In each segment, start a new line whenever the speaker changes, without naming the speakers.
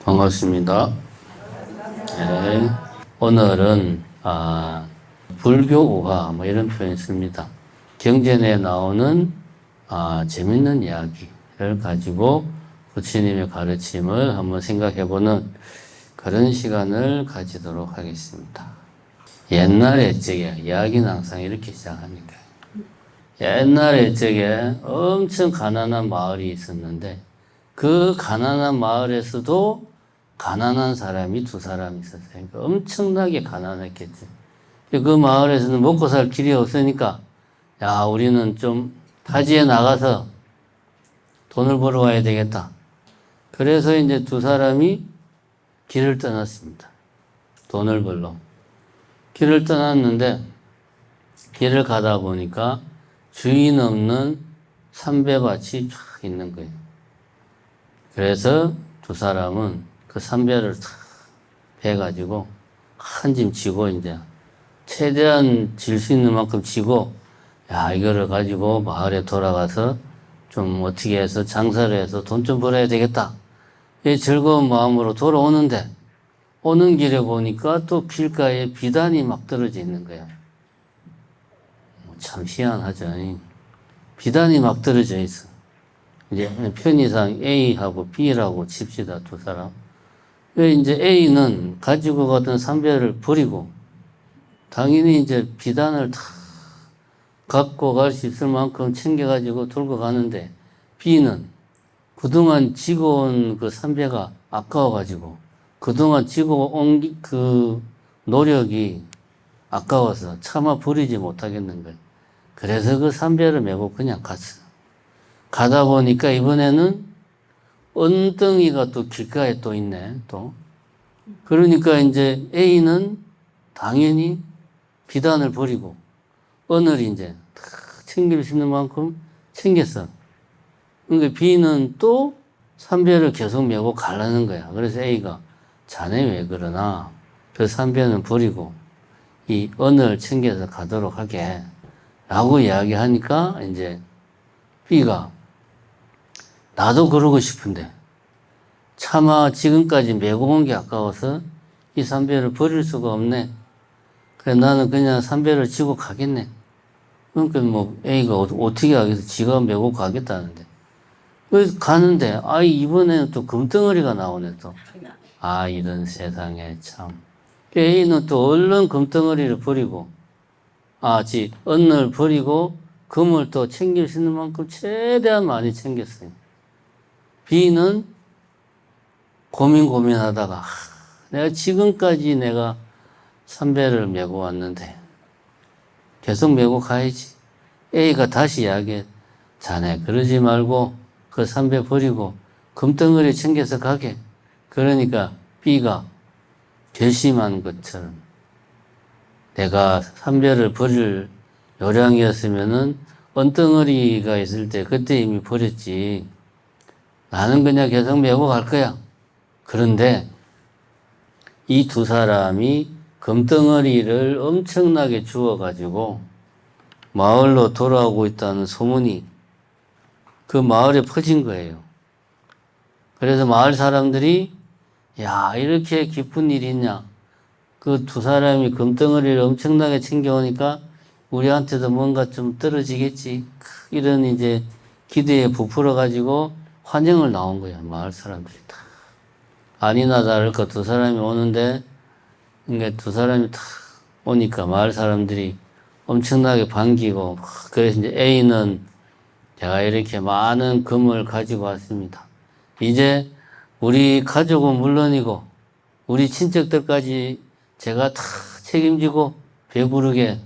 반갑습니다. 네. 오늘은 불교 우화 이런 표현이 씁니다. 경전에 나오는 재밌는 이야기를 가지고 부처님의 가르침을 한번 생각해보는 그런 시간을 가지도록 하겠습니다. 옛날에 이야기는 항상 이렇게 시작합니다. 옛날에 엄청 가난한 마을이 있었는데 그 가난한 마을에서도 가난한 사람이 두 사람이 있었어요. 그러니까 엄청나게 가난했겠죠. 그 마을에서는 먹고 살 길이 없으니까 야, 우리는 좀 타지에 나가서 돈을 벌어 와야 되겠다. 그래서 이제 두 사람이 길을 떠났습니다. 돈을 벌러. 길을 떠났는데 길을 가다 보니까 주인 없는 삼배밭이 쫙 있는 거예요. 그래서 두 사람은 그 삼배를 탁 베가지고 한 짐 지고 이제 최대한 질 수 있는 만큼 지고 야, 이거를 가지고 마을에 돌아가서 좀 어떻게 해서 장사를 해서 돈 좀 벌어야 되겠다. 이 즐거운 마음으로 돌아오는데 오는 길에 보니까 또 길가에 비단이 막 떨어져 있는 거야. 참 희한하죠. 비단이 막 떨어져 있어. 이제 편의상 A하고 B라고 칩시다, 두 사람. 이제 A는 가지고 가던 삼배를 버리고 당연히 이제 비단을 다 갖고 갈 수 있을 만큼 챙겨가지고 들고 가는데 B는 그동안 지고 온 그 삼배가 아까워가지고 그동안 지고 온 그 노력이 아까워서 차마 버리지 못하겠는 거예요. 그래서 그 삼배를 메고 그냥 갔어. 가다 보니까 이번에는 언덩이가 또 길가에 또 있네, 또. 그러니까 이제 A는 당연히 비단을 버리고 언을 이제 다 챙길 수 있는 만큼 챙겼어. 그러니까 B는 또 삼배를 계속 메고 가려는 거야. 그래서 A가 자네 왜 그러나? 그 삼배는 버리고 이 언을 챙겨서 가도록 하게. 라고 이야기하니까 이제 B가 나도 그러고 싶은데 차마 지금까지 메고 온 게 아까워서 이 삼배를 버릴 수가 없네. 그래 나는 그냥 삼배를 지고 가겠네. 그러니까 뭐 A가 어떻게 하겠어. 지가 메고 가겠다는데. 그래서 가는데 이번에는 또 금덩어리가 나오네 또. 이런 세상에 참. A는 또 얼른 금덩어리를 버리고 언을 버리고 금을 또 챙길 수 있는 만큼 최대한 많이 챙겼어요. B는 고민하다가 내가 지금까지 내가 삼배를 메고 왔는데 계속 메고 가야지. A가 다시 이야기해. 자네 그러지 말고 그 삼배 버리고 금덩어리 챙겨서 가게. 그러니까 B가 결심한 것처럼 내가 삼배를 버릴 요량이었으면은 언덩어리가 있을 때 그때 이미 버렸지. 나는 그냥 계속 메고 갈 거야. 그런데 이 두 사람이 금덩어리를 엄청나게 주워가지고 마을로 돌아오고 있다는 소문이 그 마을에 퍼진 거예요. 그래서 마을 사람들이 야, 이렇게 기쁜 일이 있냐. 그 두 사람이 금덩어리를 엄청나게 챙겨오니까 우리한테도 뭔가 좀 떨어지겠지. 이런 이제 기대에 부풀어가지고 환영을 나온 거야, 마을 사람들이 다. 아니나 다를까 두 사람이 오는데, 그러니까 두 사람이 다 오니까 마을 사람들이 엄청나게 반기고, 그래서 이제 A는 제가 이렇게 많은 금을 가지고 왔습니다. 이제 우리 가족은 물론이고, 우리 친척들까지 제가 다 책임지고 배부르게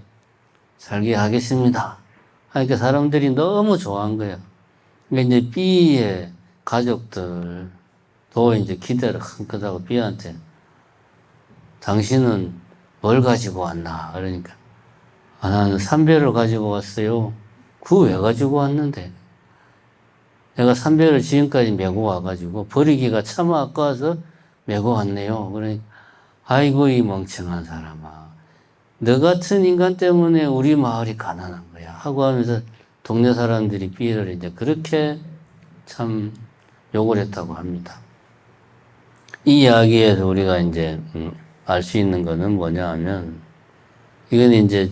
살게 하겠습니다. 그러니까 사람들이 너무 좋아한 거예요. 그러니까 이제 B의 가족들도 이제 기대를 한껏 하고 B한테 당신은 뭘 가지고 왔나? 그러니까 나는 삼배를 가지고 왔어요. 그거 왜 가지고 왔는데? 내가 삼배를 지금까지 메고 와가지고 버리기가 참 아까워서 메고 왔네요. 그러니까 아이고 이 멍청한 사람아. 너 같은 인간 때문에 우리 마을이 가난한 거야. 하고 하면서 동네 사람들이 B를 이제 그렇게 참 욕을 했다고 합니다. 이 이야기에서 우리가 이제 알 수 있는 거는 뭐냐 하면 이건 이제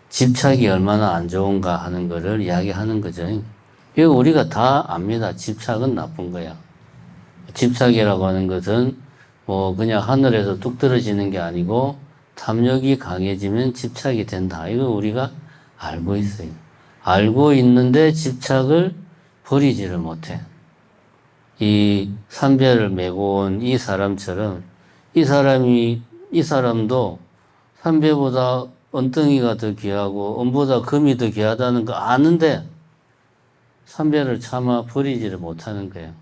집착이 얼마나 안 좋은가 하는 거를 이야기하는 거죠. 이거 우리가 다 압니다. 집착은 나쁜 거야. 집착이라고 하는 것은 뭐 그냥 하늘에서 뚝 떨어지는 게 아니고 탐욕이 강해지면 집착이 된다. 이거 우리가 알고 있어요. 알고 있는데 집착을 버리지를 못해. 이 삼배를 메고 온 이 사람처럼 이 사람도 삼배보다 은덩이가 더 귀하고 은보다 금이 더 귀하다는 거 아는데 삼배를 차마 버리지를 못하는 거예요.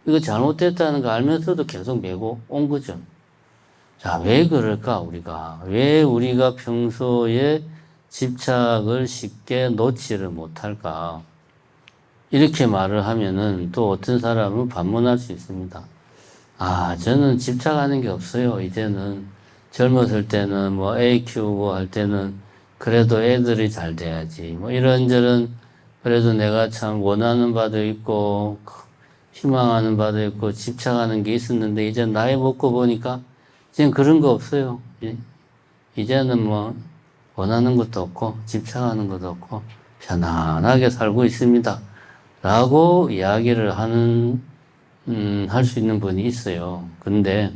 이거 잘못됐다는 거 알면서도 계속 메고 온 거죠. 자, 왜 그럴까, 우리가? 왜 우리가 평소에 집착을 쉽게 놓지를 못할까? 이렇게 말을 하면은 또 어떤 사람은 반문할 수 있습니다. 아, 저는 집착하는 게 없어요. 이제는 젊었을 때는 뭐 애 키우고 할 때는 그래도 애들이 잘 돼야지. 뭐 이런저런 그래도 내가 참 원하는 바도 있고 희망하는 바도 있고 집착하는 게 있었는데 이제 나이 먹고 보니까 이젠 그런 거 없어요. 이제는 뭐 원하는 것도 없고 집착하는 것도 없고 편안하게 살고 있습니다. 라고 이야기를 할 수 있는 분이 있어요. 근데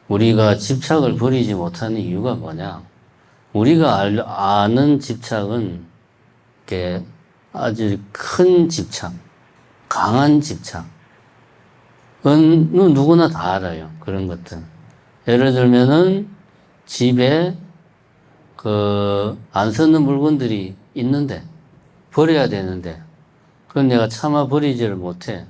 우리가 집착을 버리지 못하는 이유가 뭐냐? 우리가 아는 집착은 이렇게 아주 큰 집착, 강한 집착은 누구나 다 알아요. 그런 것들. 예를 들면은 집에 안 쓰는 물건들이 있는데 버려야 되는데 그건 내가 차마 버리지를 못해.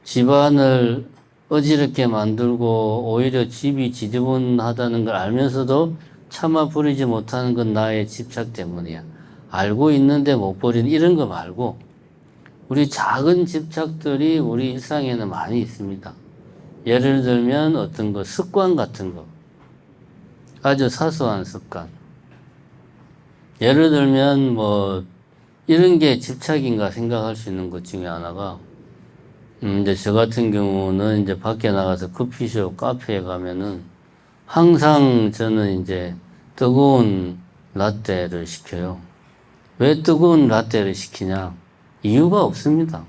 집안을 어지럽게 만들고 오히려 집이 지저분하다는 걸 알면서도 차마 버리지 못하는 건 나의 집착 때문이야. 알고 있는데 못 버리는 이런 거 말고 우리 작은 집착들이 우리 일상에는 많이 있습니다. 예를 들면 어떤 거, 습관 같은 거. 아주 사소한 습관. 예를 들면 뭐 이런 게 집착인가 생각할 수 있는 것 중에 하나가 이제 저 같은 경우는 이제 밖에 나가서 커피숍, 카페에 가면은 항상 저는 이제 뜨거운 라떼를 시켜요. 왜 뜨거운 라떼를 시키냐? 이유가 없습니다.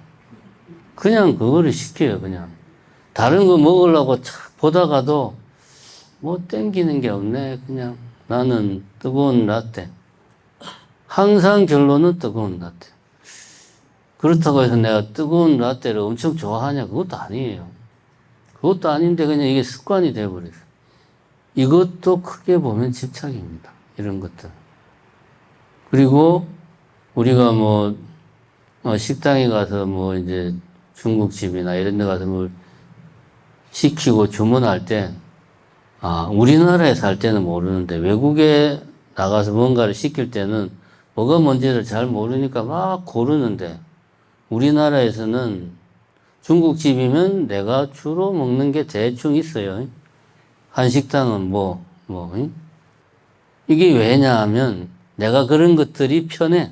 그냥 그거를 시켜요, 그냥. 다른 거 먹으려고 착 보다가도 뭐 땡기는 게 없네. 그냥 나는 뜨거운 라떼. 항상 결론은 뜨거운 라떼. 그렇다고 해서 내가 뜨거운 라떼를 엄청 좋아하냐? 그것도 아니에요. 그것도 아닌데 그냥 이게 습관이 되어버렸어요. 이것도 크게 보면 집착입니다. 이런 것들. 그리고 우리가 뭐 식당에 가서 뭐 이제 중국집이나 이런 데 가서 뭘 시키고 주문할 때 우리나라에 살 때는 모르는데 외국에 나가서 뭔가를 시킬 때는 뭐가 뭔지를 잘 모르니까 막 고르는데 우리나라에서는 중국집이면 내가 주로 먹는 게 대충 있어요. 한식당은 이게 왜냐 하면 내가 그런 것들이 편해.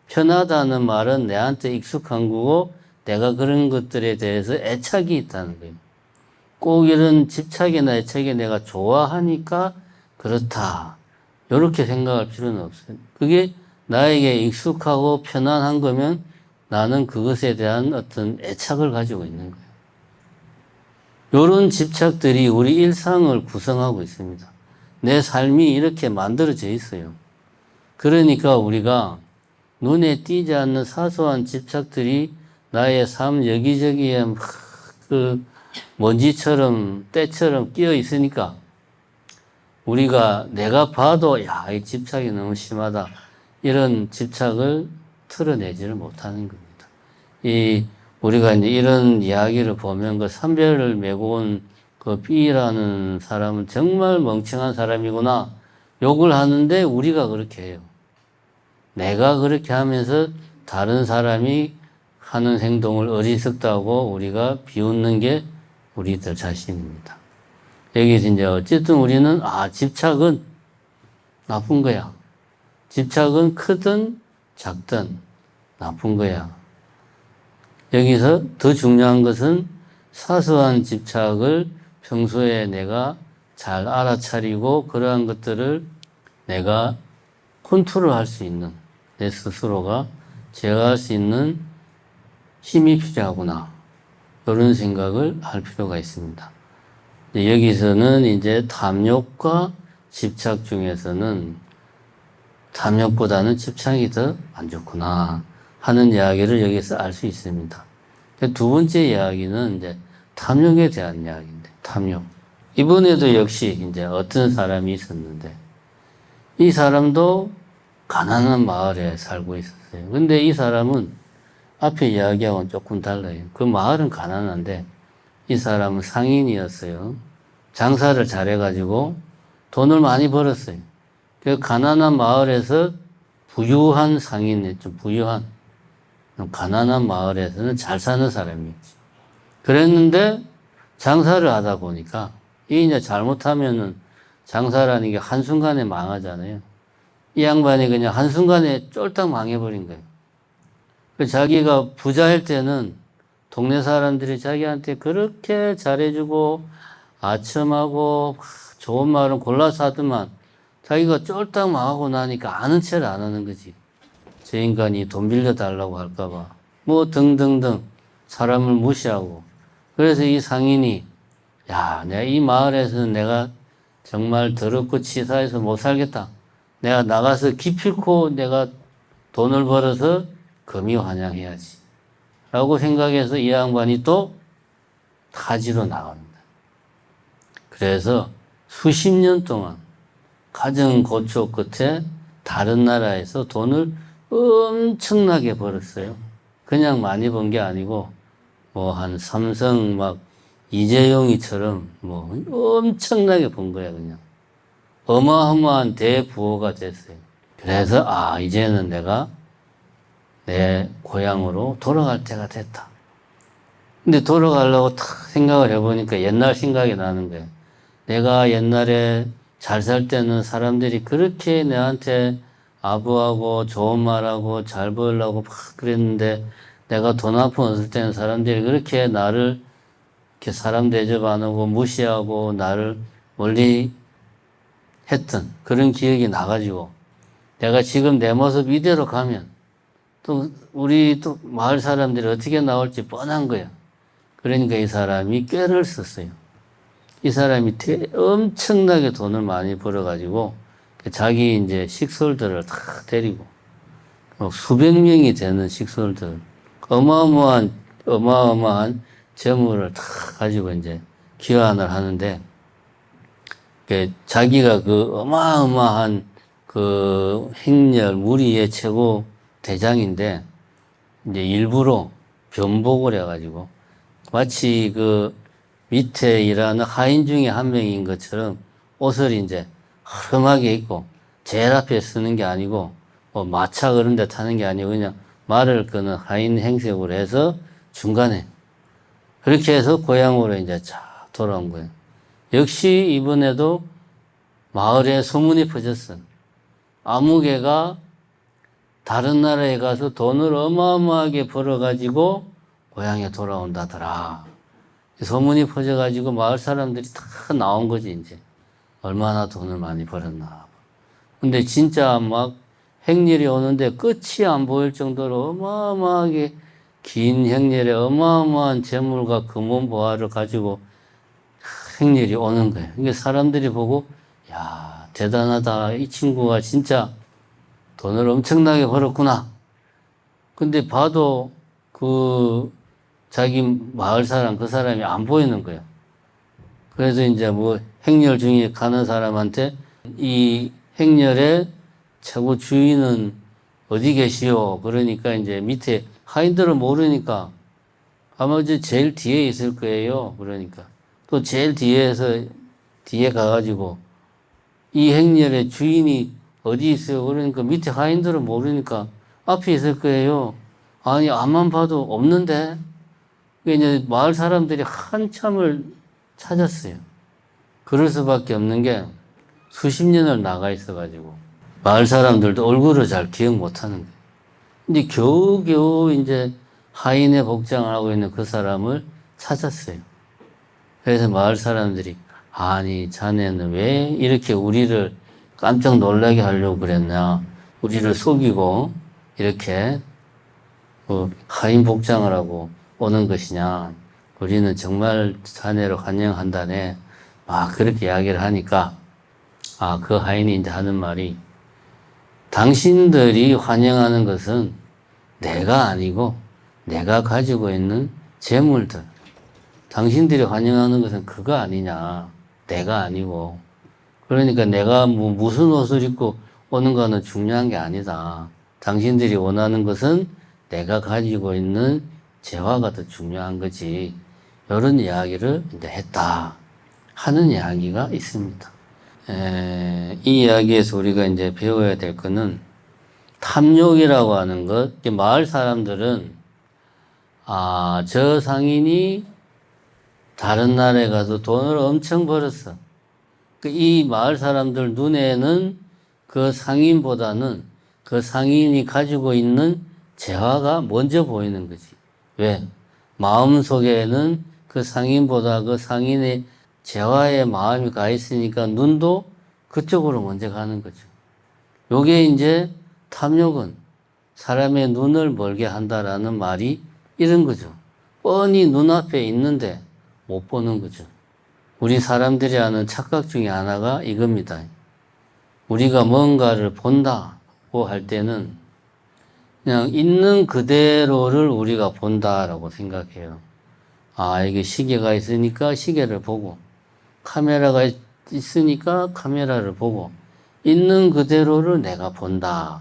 편하다는 말은 내한테 익숙한 거고 내가 그런 것들에 대해서 애착이 있다는 거예요. 꼭 이런 집착이나 애착이 내가 좋아하니까 그렇다. 이렇게 생각할 필요는 없어요. 그게 나에게 익숙하고 편안한 거면 나는 그것에 대한 어떤 애착을 가지고 있는 거예요. 이런 집착들이 우리 일상을 구성하고 있습니다. 내 삶이 이렇게 만들어져 있어요. 그러니까 우리가 눈에 띄지 않는 사소한 집착들이 나의 삶 여기저기에 먼지처럼 때처럼 끼어 있으니까 우리가 내가 봐도 이 집착이 너무 심하다. 이런 집착을 털어내지를 못하는 겁니다. 우리가 이제 이런 이야기를 보면 그 삼별을 메고 온 그 B라는 사람은 정말 멍청한 사람이구나. 욕을 하는데 우리가 그렇게 해요. 내가 그렇게 하면서 다른 사람이 하는 행동을 어리석다고 우리가 비웃는 게 우리들 자신입니다. 여기서 이제 어쨌든 우리는 집착은 나쁜 거야. 집착은 크든 작든 나쁜 거야. 여기서 더 중요한 것은 사소한 집착을 평소에 내가 잘 알아차리고 그러한 것들을 내가 컨트롤할 수 있는 내 스스로가 제어할 수 있는 힘이 필요하구나. 이런 생각을 할 필요가 있습니다. 여기서는 이제 탐욕과 집착 중에서는 탐욕보다는 집착이 더 안 좋구나 하는 이야기를 여기서 알 수 있습니다. 두 번째 이야기는 이제 탐욕에 대한 이야기인데, 탐욕. 이번에도 역시 이제 어떤 사람이 있었는데, 이 사람도 가난한 마을에 살고 있었어요. 근데 이 사람은 앞에 이야기하고는 조금 달라요. 그 마을은 가난한데, 이 사람은 상인이었어요. 장사를 잘해가지고 돈을 많이 벌었어요. 그 가난한 마을에서 부유한 상인이었죠. 부유한. 가난한 마을에서는 잘 사는 사람이었지. 그랬는데 장사를 하다 보니까 이 이제 잘못하면은 장사라는 게 한순간에 망하잖아요. 이 양반이 그냥 한순간에 쫄딱 망해버린 거예요. 자기가 부자일 때는 동네 사람들이 자기한테 그렇게 잘해주고 아첨하고 좋은 말은 골라서 하더만 자기가 쫄딱 망하고 나니까 아는 체를 안 하는 거지. 저 인간이 돈 빌려달라고 할까봐. 뭐 등등등 사람을 무시하고. 그래서 이 상인이 야, 내가 이 마을에서는 내가 정말 더럽고 치사해서 못 살겠다. 내가 나가서 기필코 내가 돈을 벌어서 금이환영해야지. 라고 생각해서 이 양반이 또 타지로 나갑니다. 그래서 수십 년 동안 가정 고초 끝에 다른 나라에서 돈을 엄청나게 벌었어요. 그냥 많이 번 게 아니고 뭐 한 삼성 막 이재용이처럼 뭐 엄청나게 번 거야 그냥. 어마어마한 대부호가 됐어요. 그래서 이제는 내가 내 고향으로 돌아갈 때가 됐다. 근데 돌아가려고 탁 생각을 해보니까 옛날 생각이 나는 거예요. 내가 옛날에 잘 살 때는 사람들이 그렇게 내한테 아부하고 좋은 말하고 잘 보이려고 막 그랬는데 내가 돈 한 푼 없을 때는 사람들이 그렇게 나를 이렇게 사람 대접 안 하고 무시하고 나를 멀리 했던 그런 기억이 나가지고 내가 지금 내 모습 이대로 가면 또 우리 또 마을 사람들이 어떻게 나올지 뻔한 거야. 그러니까 이 사람이 꾀를 썼어요. 이 사람이 엄청나게 돈을 많이 벌어가지고 자기 이제 식솔들을 다 데리고 수백 명이 되는 식솔들 어마어마한 재물을 다 가지고 이제 귀환을 하는데 자기가 그 어마어마한 그 행렬 무리의 최고 대장인데 이제 일부러 변복을 해가지고 마치 그 밑에 일하는 하인 중에 한 명인 것처럼 옷을 이제 허름하게 입고 제일 앞에 쓰는 게 아니고 뭐 마차 그런 데 타는 게 아니고 그냥 말을 끄는 하인 행색으로 해서 중간에 그렇게 해서 고향으로 이제 쫙 돌아온 거예요. 역시 이번에도 마을에 소문이 퍼졌어. 아무개가 다른 나라에 가서 돈을 어마어마하게 벌어가지고 고향에 돌아온다더라. 소문이 퍼져가지고 마을 사람들이 다 나온 거지, 이제. 얼마나 돈을 많이 벌었나. 근데 진짜 막 행렬이 오는데 끝이 안 보일 정도로 어마어마하게 긴 행렬에 어마어마한 재물과 금원보화를 가지고 행렬이 오는 거예요. 그러니까 사람들이 보고, 야, 대단하다. 이 친구가 진짜 돈을 엄청나게 벌었구나. 근데 봐도 그 자기 마을 사람, 그 사람이 안 보이는 거예요. 그래서 이제 뭐 행렬 중에 가는 사람한테 이 행렬의 최고 주인은 어디 계시오? 그러니까 이제 밑에 하인들은 모르니까 아마 이제 제일 뒤에 있을 거예요. 그러니까 또 제일 뒤에 가가지고 이 행렬의 주인이 어디 있어요? 그러니까 밑에 하인들은 모르니까 앞에 있을 거예요. 아니, 앞만 봐도 없는데? 이제 마을 사람들이 한참을 찾았어요. 그럴 수밖에 없는 게 수십 년을 나가 있어가지고 마을 사람들도 얼굴을 잘 기억 못 하는 거예요. 근데 겨우겨우 이제 하인의 복장을 하고 있는 그 사람을 찾았어요. 그래서 마을 사람들이 아니 자네는 왜 이렇게 우리를 깜짝 놀라게 하려고 그랬냐. 우리를 속이고 이렇게 하인 복장을 하고 오는 것이냐. 우리는 정말 자네를 환영한다네. 그렇게 이야기를 하니까 그 하인이 이제 하는 말이 당신들이 환영하는 것은 내가 아니고 내가 가지고 있는 재물들. 당신들이 환영하는 것은 그거 아니냐. 내가 아니고. 그러니까 내가 무슨 옷을 입고 오는 거는 중요한 게 아니다. 당신들이 원하는 것은 내가 가지고 있는 재화가 더 중요한 거지. 이런 이야기를 이제 했다 하는 이야기가 있습니다. 이 이야기에서 우리가 이제 배워야 될 거는 탐욕이라고 하는 것. 마을 사람들은 저 상인이 다른 나라에 가서 돈을 엄청 벌었어. 이 마을 사람들 눈에는 그 상인보다는 그 상인이 가지고 있는 재화가 먼저 보이는 거지. 왜? 마음속에는 그 상인보다 그 상인의 재화에 마음이 가 있으니까 눈도 그쪽으로 먼저 가는 거죠. 요게 이제 탐욕은 사람의 눈을 멀게 한다라는 말이 이런 거죠. 뻔히 눈앞에 있는데 못 보는 거죠. 우리 사람들이 하는 착각 중에 하나가 이겁니다. 우리가 뭔가를 본다고 할 때는 그냥 있는 그대로를 우리가 본다라고 생각해요. 이게 시계가 있으니까 시계를 보고, 카메라가 있으니까 카메라를 보고, 있는 그대로를 내가 본다.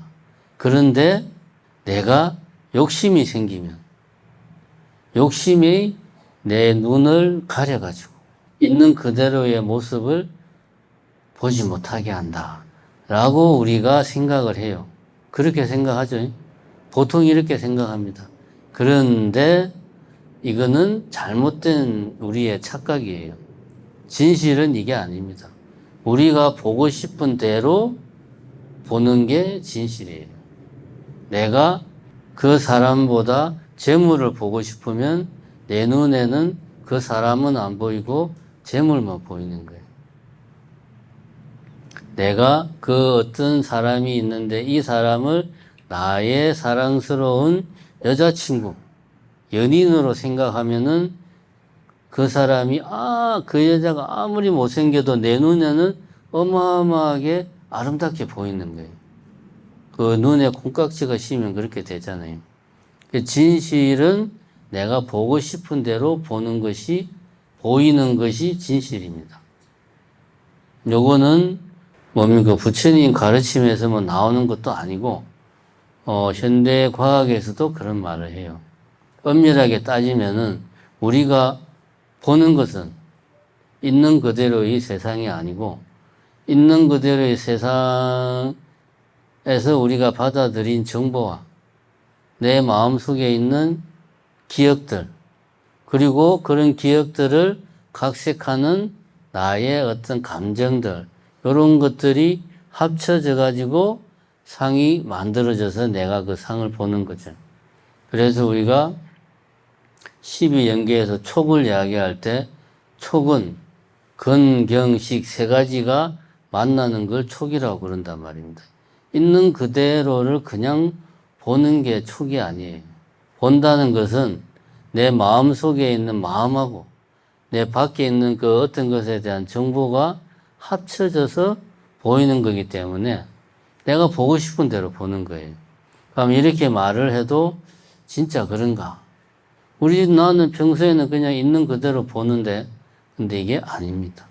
그런데 내가 욕심이 생기면, 욕심이 내 눈을 가려가지고, 있는 그대로의 모습을 보지 못하게 한다. 라고 우리가 생각을 해요. 그렇게 생각하죠. 보통 이렇게 생각합니다. 그런데 이거는 잘못된 우리의 착각이에요. 진실은 이게 아닙니다. 우리가 보고 싶은 대로 보는 게 진실이에요. 내가 그 사람보다 재물을 보고 싶으면 내 눈에는 그 사람은 안 보이고 재물만 보이는 거예요. 내가 그 어떤 사람이 있는데 이 사람을 나의 사랑스러운 여자친구, 연인으로 생각하면은 그 사람이 그 여자가 아무리 못생겨도 내 눈에는 어마어마하게 아름답게 보이는 거예요. 그 눈에 콩깍지가 씌면 그렇게 되잖아요. 진실은 내가 보고 싶은 대로 보는 것이, 보이는 것이 진실입니다. 요거는 뭡니까? 부처님 가르침에서 나오는 것도 아니고, 현대 과학에서도 그런 말을 해요. 엄밀하게 따지면은 우리가 보는 것은 있는 그대로의 세상이 아니고, 있는 그대로의 세상에서 우리가 받아들인 정보와 내 마음속에 있는 기억들, 그리고 그런 기억들을 각색하는 나의 어떤 감정들, 이런 것들이 합쳐져 가지고 상이 만들어져서 내가 그 상을 보는 거죠. 그래서 우리가 12연계에서 촉을 이야기할 때 촉은 근, 경, 식 세 가지가 만나는 걸 촉이라고 그런단 말입니다. 있는 그대로를 그냥 보는 게 촉이 아니에요. 본다는 것은 내 마음 속에 있는 마음하고 내 밖에 있는 그 어떤 것에 대한 정보가 합쳐져서 보이는 거기 때문에 내가 보고 싶은 대로 보는 거예요. 그럼 이렇게 말을 해도 진짜 그런가? 나는 평소에는 그냥 있는 그대로 보는데, 근데 이게 아닙니다.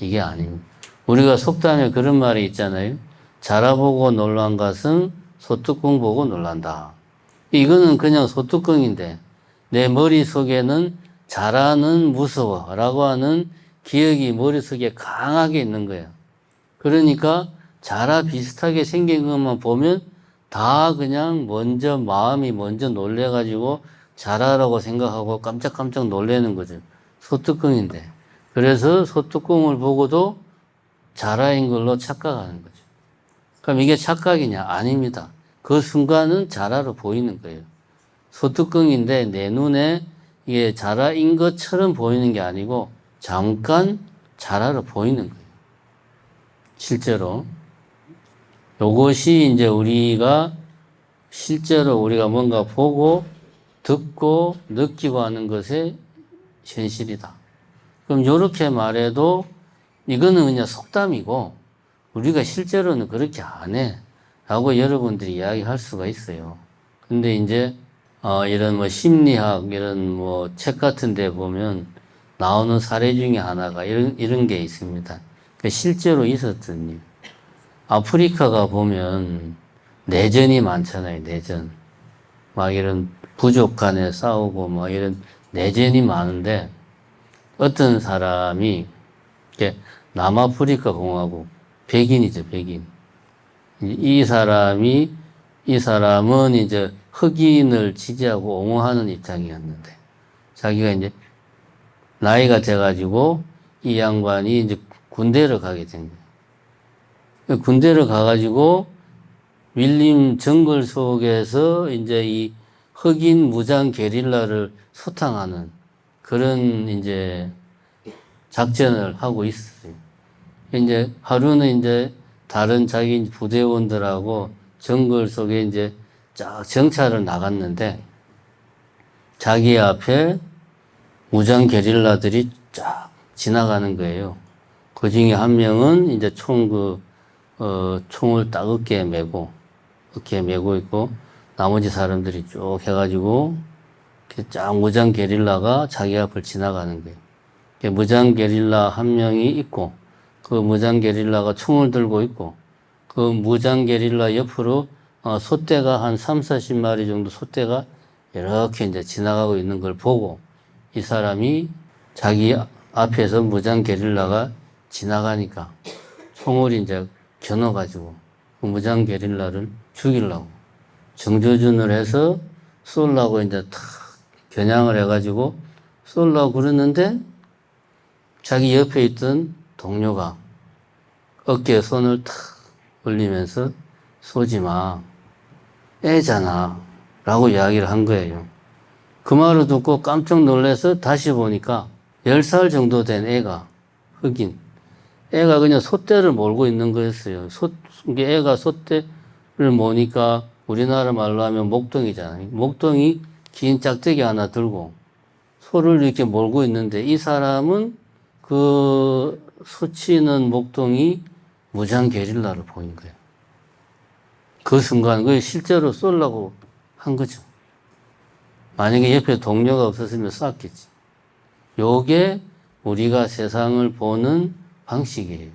이게 아닙니다. 우리가 속담에 그런 말이 있잖아요. 자라보고 놀란 것은 소뚜껑 보고 놀란다. 이거는 그냥 소뚜껑인데, 내 머릿속에는 자라는 무서워 라고 하는 기억이 머릿속에 강하게 있는 거예요. 그러니까 자라 비슷하게 생긴 것만 보면 다 그냥 마음이 먼저 놀래가지고 자라라고 생각하고 깜짝깜짝 놀래는 거죠. 소뚜껑인데. 그래서 소뚜껑을 보고도 자라인 걸로 착각하는 거죠. 그럼 이게 착각이냐? 아닙니다. 그 순간은 자라로 보이는 거예요. 소뚜껑인데 내 눈에 이게 자라인 것처럼 보이는 게 아니고 잠깐 자라로 보이는 거예요. 실제로. 요것이 이제 우리가 실제로 우리가 뭔가 보고 듣고 느끼고 하는 것의 현실이다. 그럼 이렇게 말해도 이거는 그냥 속담이고 우리가 실제로는 그렇게 안 해. 라고 여러분들이 이야기할 수가 있어요. 근데 이제 이런 뭐 심리학 이런 뭐 책 같은 데 보면 나오는 사례 중에 하나가 이런 게 있습니다. 실제로 있었던 일. 아프리카가 보면 내전이 많잖아요. 내전. 막 이런 부족 간에 싸우고 막 이런 내전이 많은데 어떤 사람이 남아프리카 공화국 백인이죠. 백인. 이 사람은 이제 흑인을 지지하고 옹호하는 입장이었는데 자기가 이제 나이가 돼가지고 이 양반이 이제 군대를 가게 된 거예요. 군대를 가가지고 밀림 정글 속에서 이제 이 흑인 무장 게릴라를 소탕하는 그런 이제 작전을 하고 있었어요. 이제 하루는 이제 다른 자기 부대원들하고 정글 속에 이제 쫙 정찰을 나갔는데 자기 앞에 무장 게릴라들이 쫙 지나가는 거예요. 그 중에 한 명은 이제 총을 딱 어깨에 메고 있고 나머지 사람들이 쭉 해가지고 쫙 무장 게릴라가 자기 앞을 지나가는 거예요. 무장 게릴라 한 명이 있고 그 무장 게릴라가 총을 들고 있고 그 무장 게릴라 옆으로 소떼가 한 30-40마리 정도 소떼가 이렇게 이제 지나가고 있는 걸 보고 이 사람이 자기 앞에서 무장 게릴라가 지나가니까 총을 이제 겨눠가지고 그 무장 게릴라를 죽이려고 정조준을 해서 쏠라고 이제 탁 겨냥을 해가지고 쏠라고 그러는데 자기 옆에 있던 동료가 어깨에 손을 탁 올리면서 쏘지 마. 애잖아. 라고 이야기를 한 거예요. 그 말을 듣고 깜짝 놀라서 다시 보니까 10살 정도 된 애가 흑인. 애가 그냥 솥대를 몰고 있는 거였어요. 애가 솥대를 모니까 우리나라 말로 하면 목동이잖아요. 목동이 긴 짝대기 하나 들고 소를 이렇게 몰고 있는데 이 사람은 그 소치는 목동이 무장 게릴라를 보인 거예요. 그 순간 그게 실제로 쏠라고 한 거죠. 만약에 옆에 동료가 없었으면 쐈겠지. 요게 우리가 세상을 보는 방식이에요.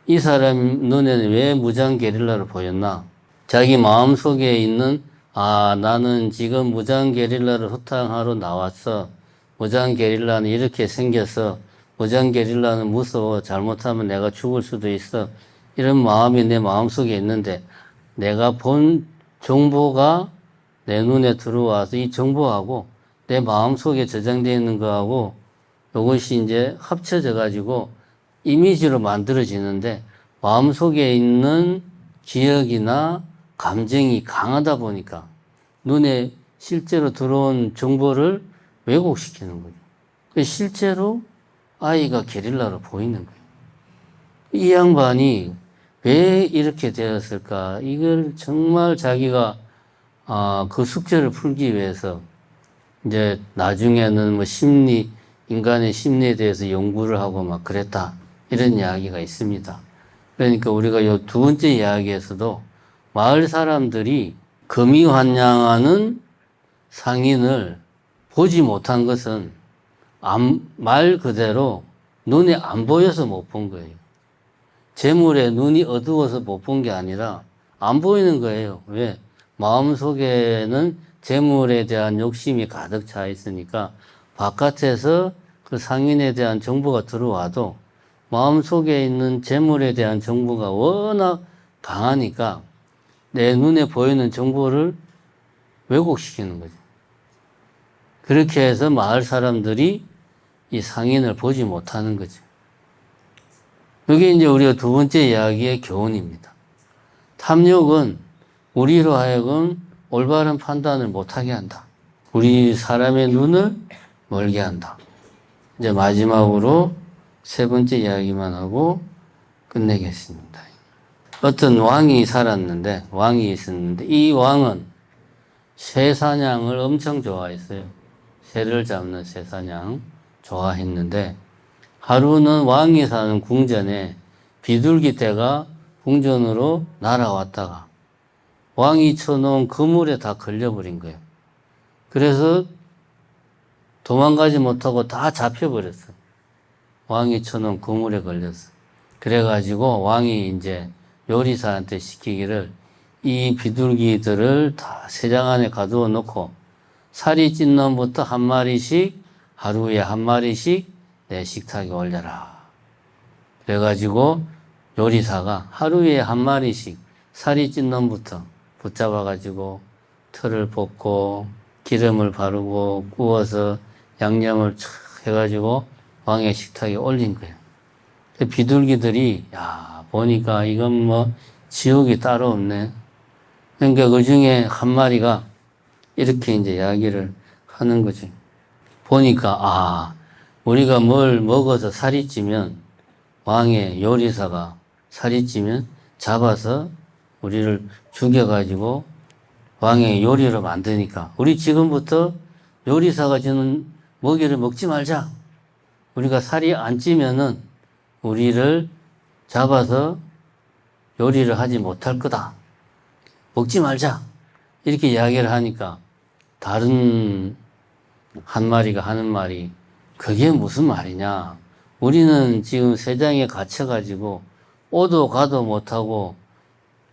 이 사람 눈에는 왜 무장 게릴라를 보였나? 자기 마음속에 있는 나는 지금 무장 게릴라를 호탕하러 나왔어. 무장 게릴라는 이렇게 생겼어. 무장 게릴라는 무서워. 잘못하면 내가 죽을 수도 있어. 이런 마음이 내 마음속에 있는데 내가 본 정보가 내 눈에 들어와서 이 정보하고 내 마음속에 저장되어 있는 거하고 이것이 이제 합쳐져 가지고 이미지로 만들어지는데 마음속에 있는 기억이나 감정이 강하다 보니까 눈에 실제로 들어온 정보를 왜곡시키는 거죠. 실제로 아이가 게릴라로 보이는 거예요. 이 양반이 왜 이렇게 되었을까? 이걸 정말 자기가 그 숙제를 풀기 위해서 이제 나중에는 뭐 인간의 심리에 대해서 연구를 하고 막 그랬다. 이런 이야기가 있습니다. 그러니까 우리가 이 두 번째 이야기에서도 마을 사람들이 금이 환영하는 상인을 보지 못한 것은 말 그대로 눈에 안 보여서 못 본 거예요. 재물에 눈이 어두워서 못 본 게 아니라 안 보이는 거예요. 왜? 마음속에는 재물에 대한 욕심이 가득 차 있으니까 바깥에서 그 상인에 대한 정보가 들어와도 마음속에 있는 재물에 대한 정보가 워낙 강하니까 내 눈에 보이는 정보를 왜곡시키는 거죠. 그렇게 해서 마을 사람들이 이 상인을 보지 못하는 거죠. 이게 이제 우리가 두 번째 이야기의 교훈입니다. 탐욕은 우리로 하여금 올바른 판단을 못하게 한다. 우리 사람의 눈을 멀게 한다. 이제 마지막으로 세 번째 이야기만 하고 끝내겠습니다. 어떤 왕이 살았는데, 왕이 있었는데, 이 왕은 새 사냥을 엄청 좋아했어요. 새를 잡는 새 사냥 좋아했는데, 하루는 왕이 사는 궁전에 비둘기 떼가 궁전으로 날아왔다가 왕이 쳐놓은 그물에 다 걸려버린 거예요. 그래서 도망가지 못하고 다 잡혀버렸어요. 왕이 쳐놓은 그물에 걸렸어. 그래가지고 왕이 이제 요리사한테 시키기를 이 비둘기들을 다 새장 안에 가두어 놓고 살이 찐 놈부터 한 마리씩 하루에 한 마리씩 내 식탁에 올려라. 그래가지고 요리사가 하루에 한 마리씩 살이 찐 놈부터 붙잡아가지고 털을 뽑고 기름을 바르고 구워서 양념을 촥 해가지고 왕의 식탁에 올린 거예요. 비둘기들이 야 보니까 이건 뭐 지옥이 따로 없네. 그러니까 그 중에 한 마리가 이렇게 이제 이야기를 하는 거지. 보니까 우리가 뭘 먹어서 살이 찌면 왕의 요리사가 살이 찌면 잡아서 우리를 죽여가지고 왕의 요리로 만드니까 우리 지금부터 요리사가 주는 먹이를 먹지 말자. 우리가 살이 안 찌면은 우리를 잡아서 요리를 하지 못할 거다. 먹지 말자. 이렇게 이야기를 하니까 다른 한 마리가 하는 말이 그게 무슨 말이냐. 우리는 지금 새장에 갇혀가지고 오도 가도 못하고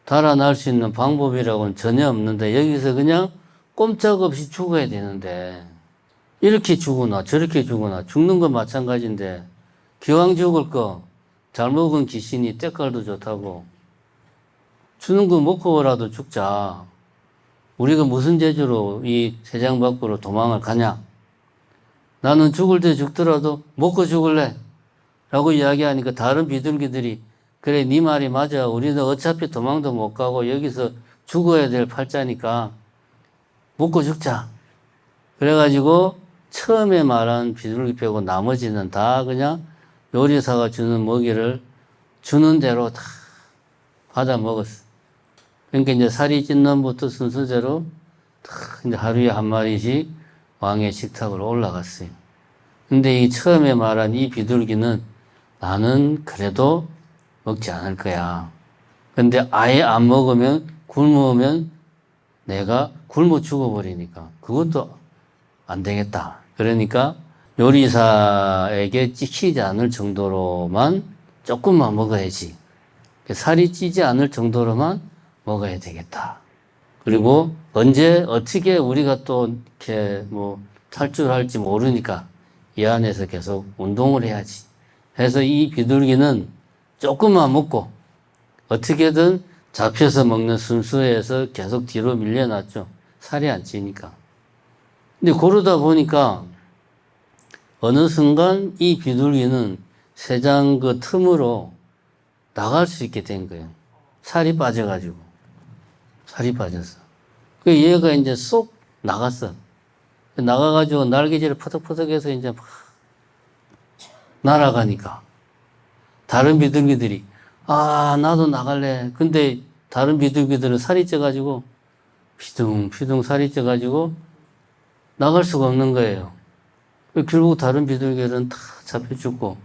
달아날 수 있는 방법이라고는 전혀 없는데 여기서 그냥 꼼짝없이 죽어야 되는데 이렇게 죽으나 저렇게 죽으나 죽는 건 마찬가지인데 기왕 죽을 거 잘 먹은 귀신이 때깔도 좋다고 주는 거 먹고라도 죽자. 우리가 무슨 재주로 이 새장 밖으로 도망을 가냐. 나는 죽을 때 죽더라도 먹고 죽을래 라고 이야기하니까 다른 비둘기들이 그래 네 말이 맞아. 우리는 어차피 도망도 못 가고 여기서 죽어야 될 팔자니까 먹고 죽자. 그래가지고 처음에 말한 비둘기 빼고 나머지는 다 그냥 요리사가 주는 먹이를 주는 대로 다 받아 먹었어. 그러니까 이제 살이 찐 놈부터 순서대로 다 이제 하루에 한 마리씩 왕의 식탁으로 올라갔어요. 근데 이 처음에 말한 이 비둘기는 나는 그래도 먹지 않을 거야. 근데 아예 안 먹으면 굶으면 내가 굶어 죽어버리니까 그것도 안 되겠다. 그러니까 요리사에게 찍히지 않을 정도로만 조금만 먹어야지. 살이 찌지 않을 정도로만 먹어야 되겠다. 그리고 언제 어떻게 우리가 또 이렇게 뭐 탈출할지 모르니까 이 안에서 계속 운동을 해야지. 해서 이 비둘기는 조금만 먹고 어떻게든 잡혀서 먹는 순수에서 계속 뒤로 밀려났죠. 살이 안 찌니까. 근데 그러다 보니까 어느 순간 이 비둘기는 새장 그 틈으로 나갈 수 있게 된 거예요. 살이 빠져가지고. 살이 빠졌어. 그 얘가 이제 쏙 나갔어. 나가가지고 날개질을 퍼덕퍼덕해서 이제 막 날아가니까 다른 비둘기들이 나도 나갈래. 근데 다른 비둘기들은 살이 쪄가지고 피둥피둥 살이 쪄가지고 나갈 수가 없는 거예요. 결국 다른 비둘기들은 다 잡혀 죽고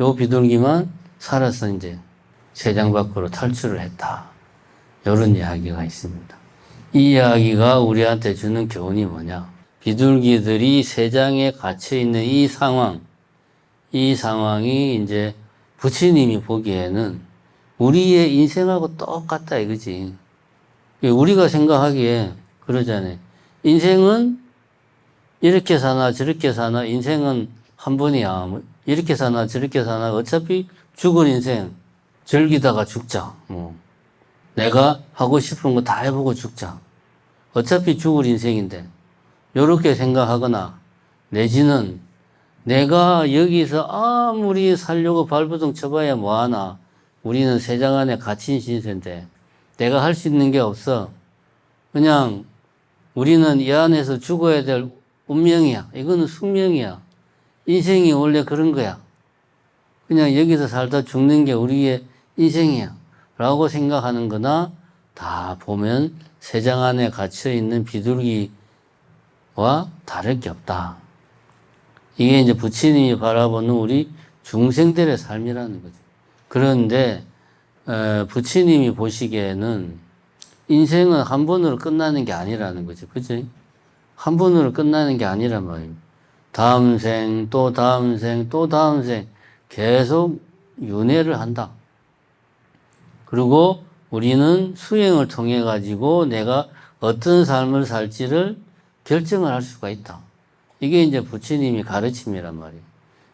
요 비둘기만 살아서 이제 새장 밖으로 탈출을 했다. 이런 이야기가 있습니다. 이 이야기가 우리한테 주는 교훈이 뭐냐? 비둘기들이 새장에 갇혀있는 이 상황이 이제 부처님이 보기에는 우리의 인생하고 똑같다 이거지. 우리가 생각하기에 그러잖아요. 인생은 이렇게 사나 저렇게 사나 인생은 한 번이야. 이렇게 사나 저렇게 사나 어차피 죽을 인생 즐기다가 죽자. 내가 하고 싶은 거 다 해보고 죽자. 어차피 죽을 인생인데 이렇게 생각하거나 내지는 내가 여기서 아무리 살려고 발버둥 쳐봐야 뭐하나. 우리는 새장 안에 갇힌 신세인데 내가 할 수 있는 게 없어. 그냥 우리는 이 안에서 죽어야 될 운명이야. 이거는 숙명이야. 인생이 원래 그런 거야. 그냥 여기서 살다 죽는 게 우리의 인생이야. 라고 생각하는 거나 다 보면 세상 안에 갇혀있는 비둘기와 다를 게 없다. 이게 이제 부처님이 바라보는 우리 중생들의 삶이라는 거죠. 그런데 부처님이 보시기에는 인생은 한 번으로 끝나는 게 아니라는 거죠. 그죠? 한 번으로 끝나는 게 아니란 말이에요. 다음 생, 또 다음 생, 또 다음 생 계속 윤회를 한다. 그리고 우리는 수행을 통해 가지고 내가 어떤 삶을 살지를 결정을 할 수가 있다. 이게 이제 부처님이 가르침이란 말이에요.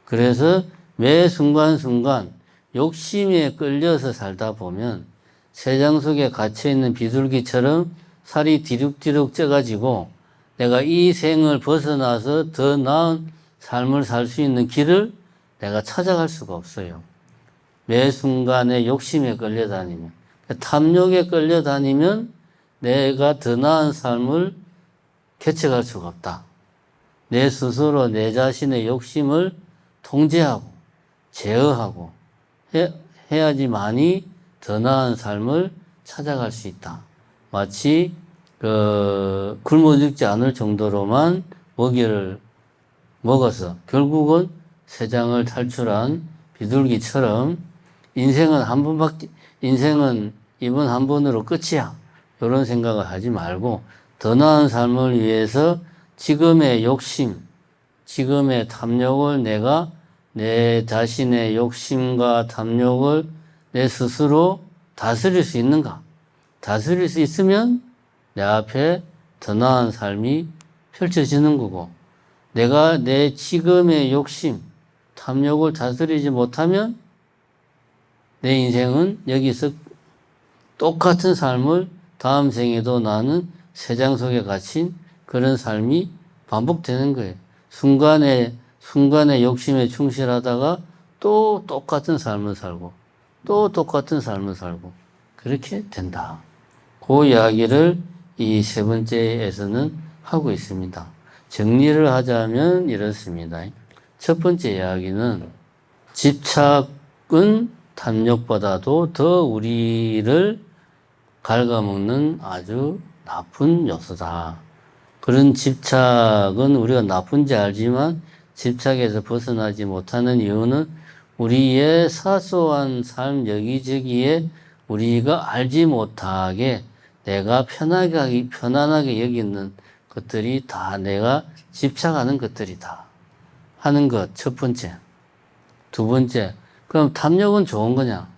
그래서 매 순간순간 욕심에 끌려서 살다 보면 세상 속에 갇혀있는 비둘기처럼 살이 디룩디룩 쪄가지고 내가 이 생을 벗어나서 더 나은 삶을 살 수 있는 길을 내가 찾아갈 수가 없어요. 매 순간에 욕심에 끌려다니면, 탐욕에 끌려다니면 내가 더 나은 삶을 개척할 수가 없다. 내 스스로 내 자신의 욕심을 통제하고 제어하고 해야지만이 더 나은 삶을 찾아갈 수 있다. 마치 굶어 죽지 않을 정도로만 먹이를 먹어서 결국은 세상을 탈출한 비둘기처럼 인생은 이번 한 번으로 끝이야. 이런 생각을 하지 말고 더 나은 삶을 위해서 지금의 욕심, 지금의 탐욕을 내가 내 자신의 욕심과 탐욕을 내 스스로 다스릴 수 있는가? 다스릴 수 있으면 내 앞에 더 나은 삶이 펼쳐지는 거고, 내가 내 지금의 욕심, 탐욕을 다스리지 못하면 내 인생은 여기서 똑같은 삶을 다음 생에도 나는 세상 속에 갇힌 그런 삶이 반복되는 거예요. 순간에 욕심에 충실하다가 또 똑같은 삶을 살고 또 똑같은 삶을 살고 그렇게 된다. 그 이야기를 이 세 번째에서는 하고 있습니다. 정리를 하자면 이렇습니다. 첫 번째 이야기는 집착은 탐욕보다도 더 우리를 갉아먹는 아주 나쁜 요소다. 그런 집착은 우리가 나쁜지 알지만 집착에서 벗어나지 못하는 이유는 우리의 사소한 삶 여기저기에 우리가 알지 못하게 내가 편안하게 여기는 것들이 다 내가 집착하는 것들이다 하는 것 첫 번째. 두 번째, 그럼 탐욕은 좋은 거냐?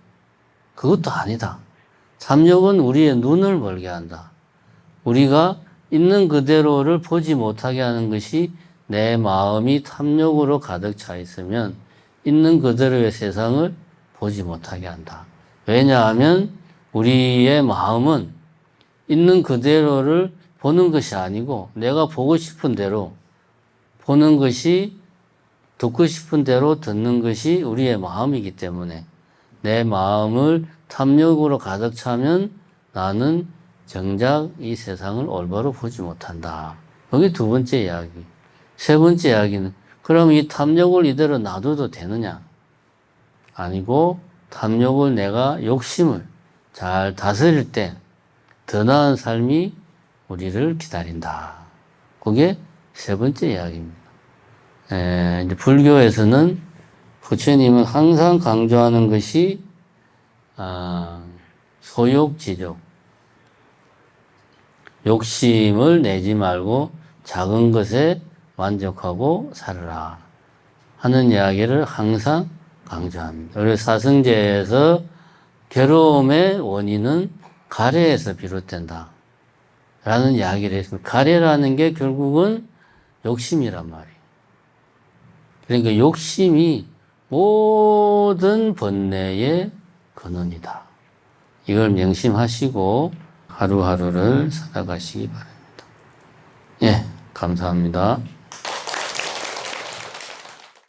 그것도 아니다. 탐욕은 우리의 눈을 멀게 한다. 우리가 있는 그대로를 보지 못하게 하는 것이 내 마음이 탐욕으로 가득 차 있으면 있는 그대로의 세상을 보지 못하게 한다. 왜냐하면 우리의 마음은 있는 그대로를 보는 것이 아니고 내가 보고 싶은 대로 보는 것이 듣고 싶은 대로 듣는 것이 우리의 마음이기 때문에 내 마음을 탐욕으로 가득 차면 나는 정작 이 세상을 올바로 보지 못한다. 여기 두 번째 이야기. 세 번째 이야기는 그럼 이 탐욕을 이대로 놔둬도 되느냐? 아니고 탐욕을 내가 욕심을 잘 다스릴 때 더 나은 삶이 우리를 기다린다. 그게 세 번째 이야기입니다. 이제 불교에서는 부처님은 항상 강조하는 것이 소욕지족. 욕심을 내지 말고 작은 것에 만족하고 살아라 하는 이야기를 항상 강조합니다. 우리 사성제에서 괴로움의 원인은 가래에서 비롯된다 라는 이야기를 했습니다. 가래라는 게 결국은 욕심이란 말이에요. 그러니까 욕심이 모든 번뇌의 근원이다. 이걸 명심하시고 하루하루를 살아가시기 바랍니다. 예, 감사합니다.